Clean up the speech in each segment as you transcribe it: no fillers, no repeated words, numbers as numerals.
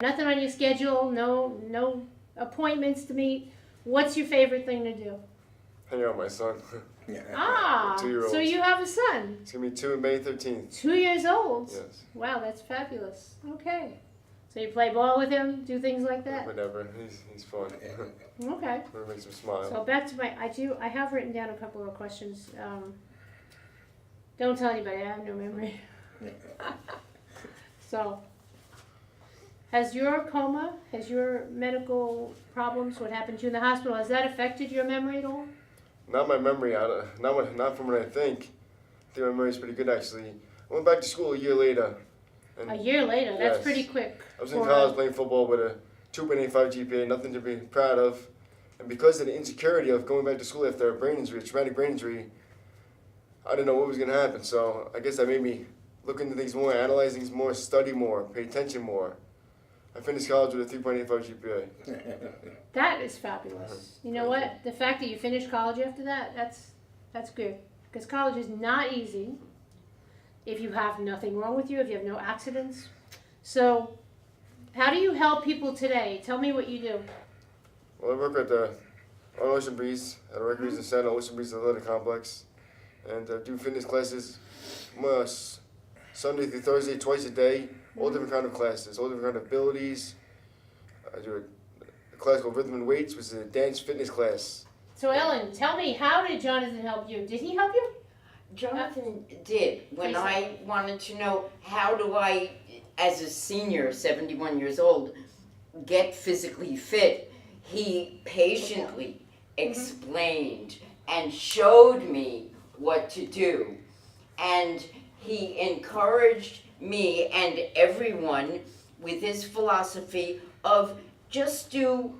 Nothing on your schedule, no appointments to meet. What's your favorite thing to do? Hang out with my son. Ah, 2-year-old. so you have a son. He's going to be 2 on May 13th. 2 years old? Yes. Wow, that's fabulous. Okay. So you play ball with him, do things like that? Whatever. He's fun. Okay. It makes him smile. So back to I have written down a couple of questions. Don't tell anybody, I have no memory. So, has your medical problems, what happened to you in the hospital, has that affected your memory at all? Not my memory. Not from what I think. I think my memory's pretty good, actually. I went back to school a year later. And A year later? That's yes. pretty quick. I was in college playing football with a 2.85 GPA, nothing to be proud of. And because of the insecurity of going back to school after a brain injury, a traumatic brain injury, I didn't know what was going to happen. So I guess that made me look into things more, analyze things more, study more, pay attention more. I finished college with a 3.85 GPA. That is fabulous. You know what? The fact that you finished college after that, that's good. Because college is not easy if you have nothing wrong with you, if you have no accidents. So, how do you help people today? Tell me what you do. Well, I work at the Ocean Breeze, at a recreation center, Ocean Breeze Athletic Complex. And I do fitness classes Sunday through Thursday, twice a day. All different kind of classes, all different kind of abilities. I do a class called Rhythm and Weights, which is a dance fitness class. So Ellen, tell me, how did Jonathan help you? Did he help you? Jonathan did. When I wanted to know how do I, as a senior, 71 years old, get physically fit, he patiently explained and showed me what to do. And he encouraged me and everyone with his philosophy of just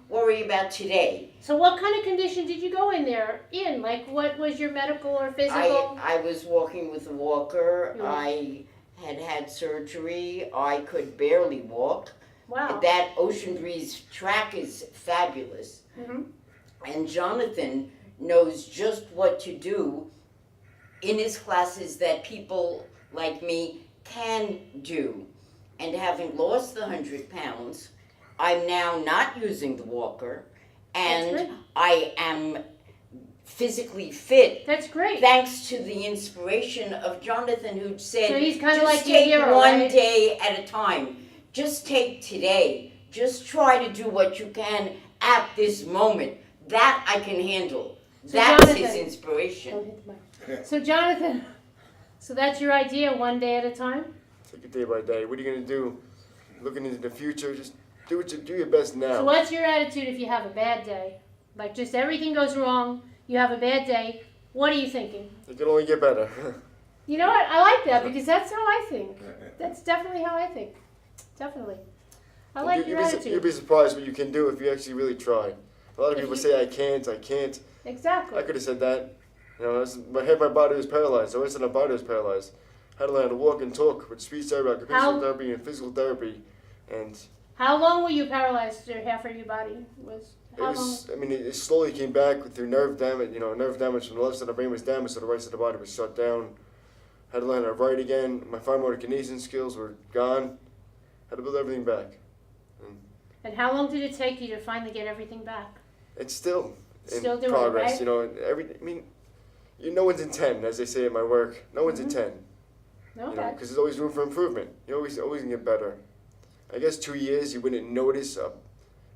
worry about today. So what kind of condition did you go in there in? Like, what was your medical or physical? I was walking with a walker. Yeah. I had surgery. I could barely walk. Wow. That Ocean Breeze track is fabulous. Mm-hmm. And Jonathan knows just what to do in his classes that people like me can do. And having lost the 100 pounds, I'm now not using the walker, and I am physically fit. That's great. Thanks to the inspiration of Jonathan, who said, So he's kind of just like your take hero, one right? day at a time. Just take today. Just try to do what you can at this moment. That I can handle. So That's his Jonathan- inspiration. Don't hit the mic. So Jonathan, so that's your idea, one day at a time? Take it day by day. What are you going to do? Looking into the future, just do your best now. So what's your attitude if you have a bad day? Like just everything goes wrong, you have a bad day, what are you thinking? It can only get better. You know what, I like that because that's how I think. That's definitely how I think. Definitely. I like your You'd attitude. be surprised what you can do if you actually really try. A lot of people say, I can't. Exactly. I could have said that. You know, my body was paralyzed. I always said my body was paralyzed. I had to learn how to walk and talk with speech therapy, occupational therapy, and physical therapy. And how long were you paralyzed, or half of your body was? It slowly came back through nerve damage. You know, nerve damage from the left side of the brain was damaged, so the right side of the body was shut down. Had to learn how to write again. My fine motor kinesian skills were gone. Had to build everything back. And how long did it take you to finally get everything back? It's still in doing progress. it, right? You know, no one's in 10, as they say at my work. No one's in 10. Okay. You know, because there's always room for improvement. You always can get better. I guess 2 years you wouldn't notice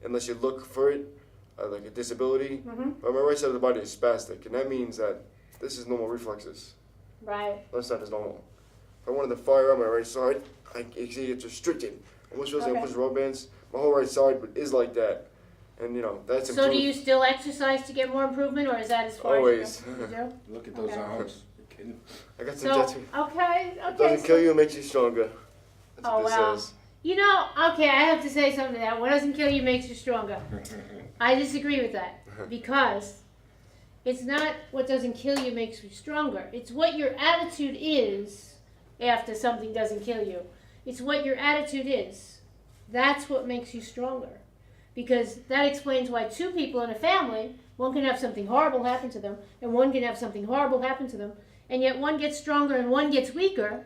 unless you look for it, like a disability. Mm-hmm. But my right side of the body is spastic, and that means that this is normal reflexes. Right. Left side is normal. If I wanted to fire on my right side, it's restricted. Almost feels like I push rubber bands. My whole right side is like that. And, you know, that's So do you still exercise to get more improvement, or is that as far Always. as you do? Look at those arms. You're kidding. I got some So, tattoo. okay. It doesn't kill you, it makes you stronger. That's Oh, what this wow. says. You know, okay, I have to say something to that. What doesn't kill you makes you stronger. I disagree with that because it's not what doesn't kill you makes you stronger. It's what your attitude is after something doesn't kill you. It's what your attitude is. That's what makes you stronger. Because that explains why two people in a family, one can have something horrible happen to them, and one can have something horrible happen to them, and yet one gets stronger and one gets weaker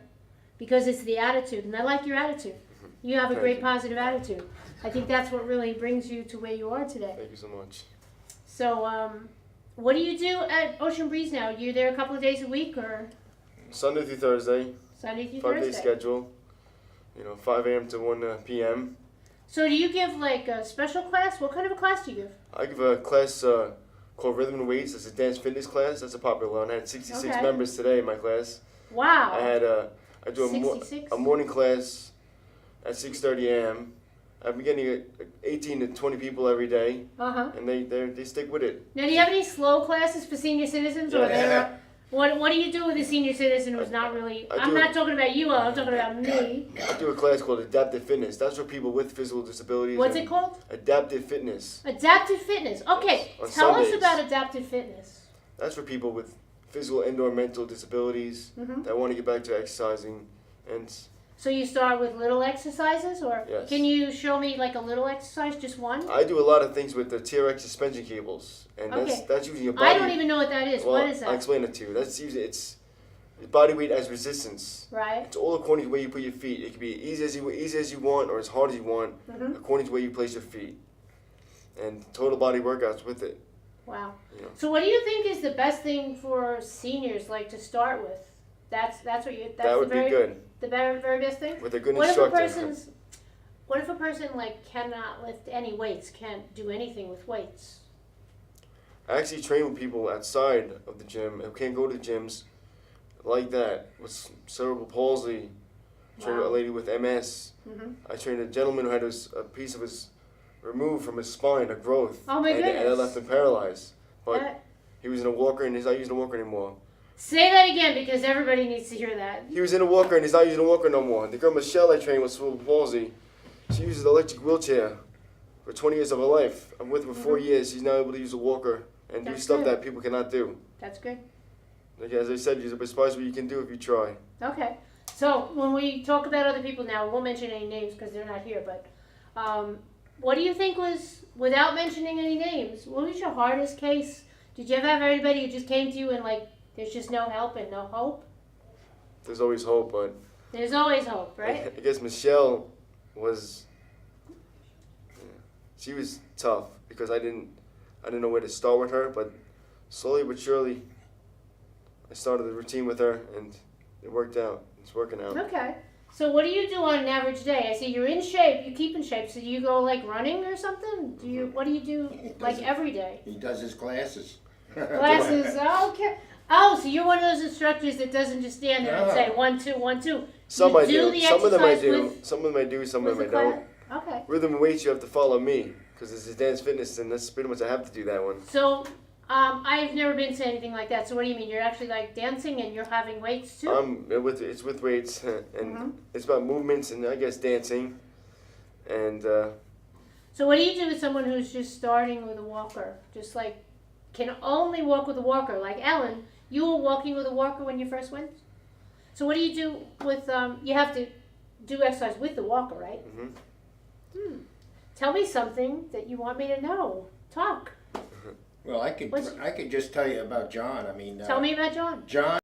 because it's the attitude. And I like your attitude. You have a Thank great you. positive attitude. I think that's what really brings you to where you are today. Thank you so much. So, what do you do at Ocean Breeze now? You're there a couple of days a week, or Sunday through Thursday, Sunday through 5-day Thursday? schedule. 5 a.m. to 1 p.m. So, do you give like a special class? What kind of a class do you give? I give a class called Rhythm and Weights. It's a dance fitness class. That's a popular one. I had 66 Okay. members today in my class. Wow. I do 66? a morning class at 6:30 a.m. I've been getting 18 to 20 people every day, and they stick with it. Now, do you have any slow classes for senior citizens, or Yeah. they're, what do you do with a senior citizen who's not really? I'm not talking about you. I'm talking about me. I do a class called Adaptive Fitness. That's for people with physical disabilities. What's and it called? Adaptive Fitness. Adaptive fitness. Okay, On tell us Sundays. about adaptive fitness. That's for people with physical and/or mental disabilities that want to get back to exercising. And So you start with little exercises, or Yes. can you show me like a little exercise, just one? I do a lot of things with the TRX suspension cables, and Okay. that's using your body. I don't even know what that is. Well, What is I'll that? explain it to you. That's using it's body weight as resistance. Right. It's all according to where you put your feet. It can be easy as you want, or as hard as you want, Mhm. according to where you place your feet. And total body workouts with it. Wow. Yeah. So what do you think is the best thing for seniors, like to start with? That's what you. That's That would the very be good the very best thing. with a good What if a instructor. person like cannot lift any weights, can't do anything with weights? I actually train with people outside of the gym who can't go to gyms like that with cerebral palsy. Trained a Wow. lady with MS. Mhm. I trained a gentleman who had a piece of his removed from his spine, a growth. Oh my and it goodness. left him paralyzed. But That- he was in a walker and he's not using a walker anymore. Say that again because everybody needs to hear that. He was in a walker and he's not using a walker no more. The girl Michelle I trained with cerebral palsy, she uses an electric wheelchair for 20 years of her life. I'm with her for 4 years. She's now able to use a walker and do That's stuff good. that people cannot do. That's good. Like, as I said, you're surprised what you can do if you try. Okay. So when we talk about other people now, we won't mention any names because they're not here. But what do you think was, without mentioning any names, what was your hardest case? Did you ever have anybody who just came to you and like, there's just no help and no hope? There's always hope, but There's always hope, right? I guess Michelle was, she was tough because I didn't know where to start with her, but slowly but surely, I started the routine with her and it worked out. It's working out. Okay. So what do you do on an average day? I see you're in shape. You keep in shape. So do you go like running or something? What do you do like every day? He does his classes. Classes. Okay. Oh, so you're one of those instructors that doesn't just stand there and No. say 1, 2, 1, 2. Some You I do do. the Some of them I exercise do. with- Some of them I do. Some of With them I the don't. class? Okay. Rhythm and weights, you have to follow me because it's dance fitness, and that's pretty much I have to do that one. So I've never been to anything like that. So what do you mean? You're actually like dancing and you're having weights too? It's with weights and Mhm. it's about movements and I guess dancing, and So what do you do with someone who's just starting with a walker? Just like can only walk with a walker, like Ellen. You were walking with a walker when you first went. So what do you do with you have to do exercise with the walker, right? mhm. Tell me something that you want me to know. Talk. Well, I could just tell you about John. I mean, Tell me about John. John